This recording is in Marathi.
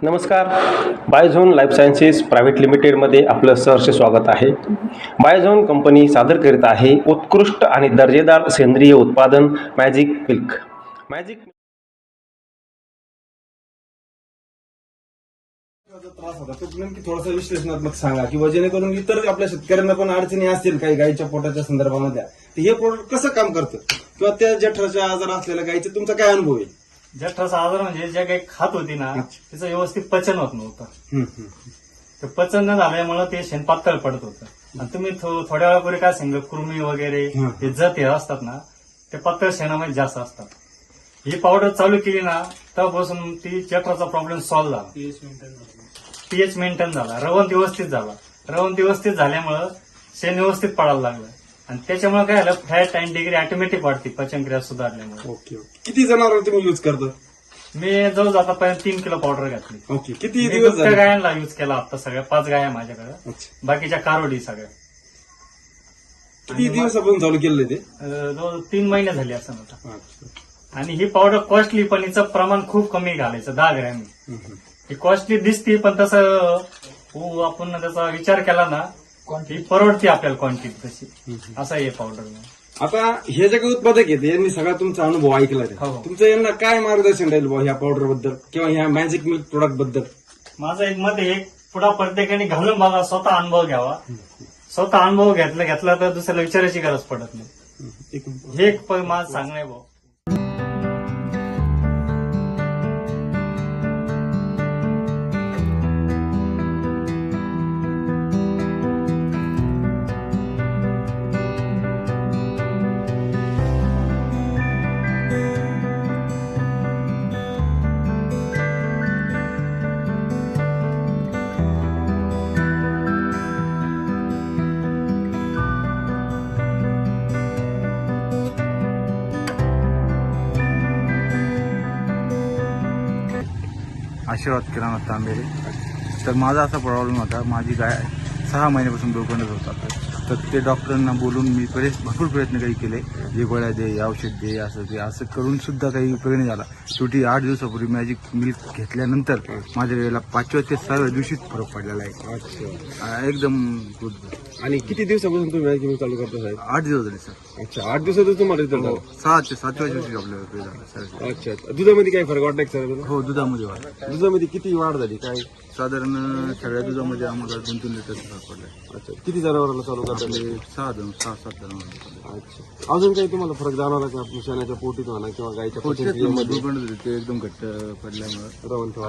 नमस्कार. बायोझोन लाईफ सायन्सेस प्रायव्हेट लिमिटेडमध्ये आपलं सहर्ष स्वागत आहे. बायोझोन कंपनी सादर करीत आहे उत्कृष्ट आणि दर्जेदार सेंद्रिय उत्पादन मॅजिक मिल्क. त्रास होता तो नेमकी थोडासा विश्लेषणात्मक सांगा किंवा जेणेकरून इतर आपल्या शेतकऱ्यांना पण अडचणी असतील काही गायीच्या पोटाच्या संदर्भामध्ये तर हे प्रोडक्ट कसं काम करतं किंवा त्या जठराच्या आजार असलेल्या गायीचा तुमचा काय अनुभव आहे? जठराचा आजार म्हणजे ज्या काही खात होती ना तिचं व्यवस्थित पचन होत नव्हतं. ते पचन न झाल्यामुळे ते शेण पातळ पडत होतं. आणि तुम्ही थोड्या वेळापूर्वी काय सांगितलं कृमी वगैरे हे जत हे असतात ना ते पातळ शेणामध्ये जास्त असतात. ही पावडर चालू केली ना तेव्हापासून ती जठराचा प्रॉब्लेम सॉल्व्ह झाला. पीएच मेंटेन झाला, रवंत व्यवस्थित झाला. रवंत व्यवस्थित झाल्यामुळं शेण व्यवस्थित पडायला लागलं आणि त्याच्यामुळे काय झालं फॅट अँड डिग्री ऑटोमॅटिक वाढते पचनक्रिया सुधारल्यामुळे. ओके. किती जनावर तुम्ही युज करता? मी जवळ आतापर्यंत 3 किलो पावडर घातली. ओके. किती मी दिवस फक्त गायांना युज केला आता सगळ्या 5 गाया माझ्याकडे, अच्छा. बाकीच्या कारोडी सगळ्या. किती दिवसापासून चालू केलं ते? जवळ 3 महिने झाले असं नव्हतं. अच्छा. आणि ही पावडर कॉस्टली पण हिचं प्रमाण खूप कमी घालायचं 10 ग्रॅम. ही कॉस्टली दिसते पण तसं आपण त्याचा विचार केला ना ही परवडते आपल्याला क्वांटिटी तशी. असं आहे पावडर. आता हे जे काही उत्पादक आहेत यांनी सगळा तुमचा अनुभव ऐकला आहे. हो. तुमचं यांना काय मार्गदर्शन राहील बुवा ह्या पावडर बद्दल किंवा ह्या मॅजिक मिल्क प्रोडक्ट बद्दल? माझं एक मत आहे पुढा प्रत्येकाने घालून बघा, स्वतः अनुभव घ्यावा. स्वतः अनुभव घेतला तर दुसऱ्याला विचारायची गरज पडत नाही. हे एक माझं सांगणं आहे भाऊ. आशीर्वाद किराणा तांबेरे. तर माझा असा प्रॉब्लेम होता, माझी गाय 6 महिन्यापासून डोकंडत होता. तर ते डॉक्टरांना बोलून मी भरपूर प्रयत्न काही केले, जे गोळ्या दे औषध दे असं ते असं करून सुद्धा काही उपयोग नाही झाला. शेवटी 8 दिवसापूर्वी मॅजिक मिल्क घेतल्यानंतर माझ्या वेळेला 5व्या ते 6व्या दिवशीच फरक पडलेला आहे. अच्छा. एकदम गुड. आणि किती दिवसापासून तुम्ही मॅजिक मिल्क चालू करता साहेब? 8 दिवस झाले सर. अच्छा. 8 दिवसातच तुम्हाला रिझल्ट आला? 6 ते 7व्या दिवशी आपल्याला झाला सर. अच्छा. दुधामध्ये काय फरक वाटला सर? हो, दुधामध्ये वाढ. दुधामध्ये किती वाढ झाली काय? साधारण सगळ्या दुधामध्ये आम्हाला 2-3 लिटर फरक पडला. अच्छा. किती जनावरांना चालू करता? 6-7 जण. अच्छा. अजून काही तुम्हाला फरक जाणवला का शेणाच्या पोटीत म्हणा किंवा गायच्या पोटीमध्ये? ते एकदम घट्ट पडल्यामुळे रवंथ